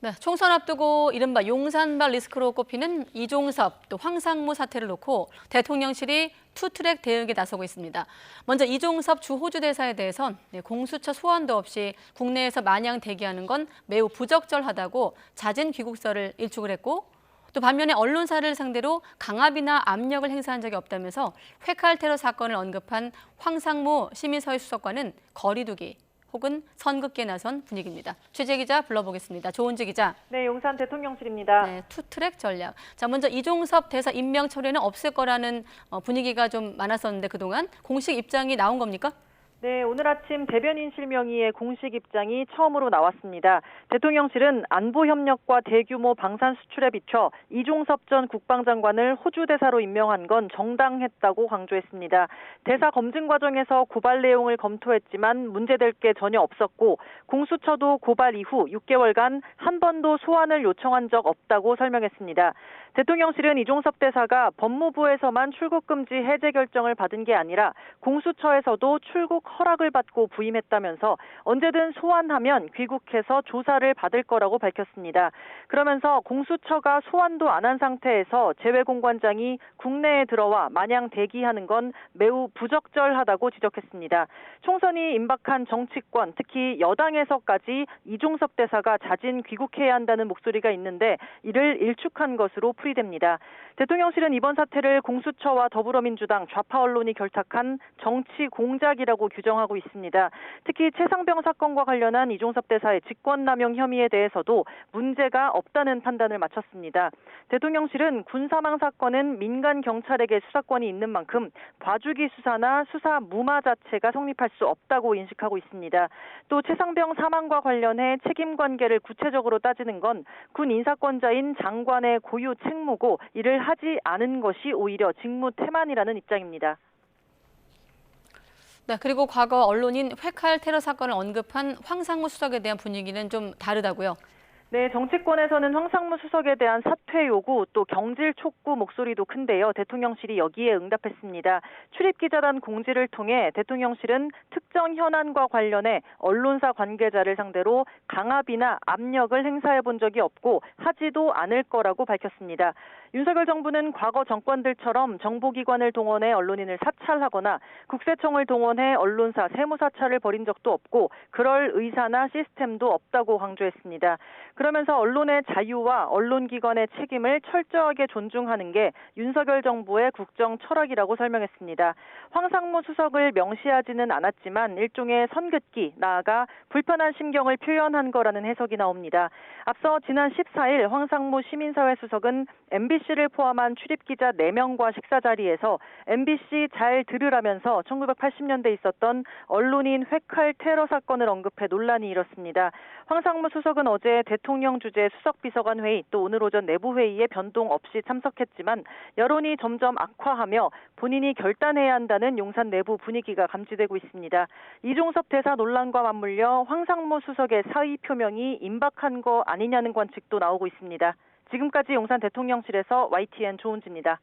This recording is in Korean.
네, 총선 앞두고 이른바 용산발 리스크로 꼽히는 이종섭 또 황상무 사태를 놓고 대통령실이 투트랙 대응에 나서고 있습니다. 먼저 이종섭 주 호주 대사에 대해선 공수처 소환도 없이 국내에서 마냥 대기하는 건 매우 부적절하다고 자진 귀국서를 일축을 했고, 또 반면에 언론사를 상대로 강압이나 압력을 행사한 적이 없다면서 회칼 테러 사건을 언급한 황상무 시민사회 수석과는 거리 두기 혹은 선긋기에 나선 분위기입니다. 취재 기자 불러보겠습니다. 조은지 기자. 네, 용산 대통령실입니다. 네, 투트랙 전략. 자, 먼저 이종섭 대사 임명 처리는 없을 거라는 분위기가 좀 많았었는데 그동안 공식 입장이 나온 겁니까? 네, 오늘 아침 대변인실 명의의 공식 입장이 처음으로 나왔습니다. 대통령실은 안보협력과 대규모 방산 수출에 비춰 이종섭 전 국방장관을 호주 대사로 임명한 건 정당했다고 강조했습니다. 대사 검증 과정에서 고발 내용을 검토했지만 문제될 게 전혀 없었고 공수처도 고발 이후 6개월간 한 번도 소환을 요청한 적 없다고 설명했습니다. 대통령실은 이종섭 대사가 법무부에서만 출국 금지 해제 결정을 받은 게 아니라 공수처에서도 출국 허락을 받고 부임했다면서 언제든 소환하면 귀국해서 조사를 받을 거라고 밝혔습니다. 그러면서 공수처가 소환도 안 한 상태에서 재외공관장이 국내에 들어와 마냥 대기하는 건 매우 부적절하다고 지적했습니다. 총선이 임박한 정치권, 특히 여당에서까지 이종섭 대사가 자진 귀국해야 한다는 목소리가 있는데 이를 일축한 것으로 풀이됩니다. 대통령실은 이번 사태를 공수처와 더불어민주당 좌파 언론이 결탁한 정치 공작이라고 규정하고 있습니다. 특히 최상병 사건과 관련한 이종섭 대사의 직권남용 혐의에 대해서도 문제가 없다는 판단을 마쳤습니다. 대통령실은 군사망 사건은 민간 경찰에게 수사권이 있는 만큼 봐주기 수사나 수사 무마 자체가 성립할 수 없다고 인식하고 있습니다. 또 최상병 사망과 관련해 책임 관계를 구체적으로 따지는 건 군 인사권자인 장관의 고유 책무고 이를 하지 않은 것이 오히려 직무 태만이라는 입장입니다. 네, 그리고 과거 언론인 회칼 테러 사건을 언급한 황상무 수석에 대한 분위기는 좀 다르다고요? 네, 정치권에서는 황상무 수석에 대한 사퇴 요구 또 경질 촉구 목소리도 큰데요. 대통령실이 여기에 응답했습니다. 출입기자단 공지를 통해 대통령실은 특정 현안과 관련해 언론사 관계자를 상대로 강압이나 압력을 행사해 본 적이 없고 하지도 않을 거라고 밝혔습니다. 윤석열 정부는 과거 정권들처럼 정보기관을 동원해 언론인을 사찰하거나 국세청을 동원해 언론사 세무사찰을 벌인 적도 없고 그럴 의사나 시스템도 없다고 강조했습니다. 그러면서 언론의 자유와 언론기관의 책임을 철저하게 존중하는 게 윤석열 정부의 국정 철학이라고 설명했습니다. 황상무 수석을 명시하지는 않았지만 일종의 선긋기, 나아가 불편한 심경을 표현한 거라는 해석이 나옵니다. 앞서 지난 14일 황상무 시민사회 수석은 MBC를 포함한 출입기자 4명과 식사 자리에서 MBC 잘 들으라면서 1980년대 있었던 언론인 회칼 테러 사건을 언급해 논란이 일었습니다. 황상무 수석은 어제 대통령 주재 수석비서관 회의 또 오늘 오전 내부 회의에 변동 없이 참석했지만 여론이 점점 악화하며 본인이 결단해야 한다는 용산 내부 분위기가 감지되고 있습니다. 이종섭 대사 논란과 맞물려 황상무 수석의 사의 표명이 임박한 거 아니냐는 관측도 나오고 있습니다. 지금까지 용산 대통령실에서 YTN 조은지입니다.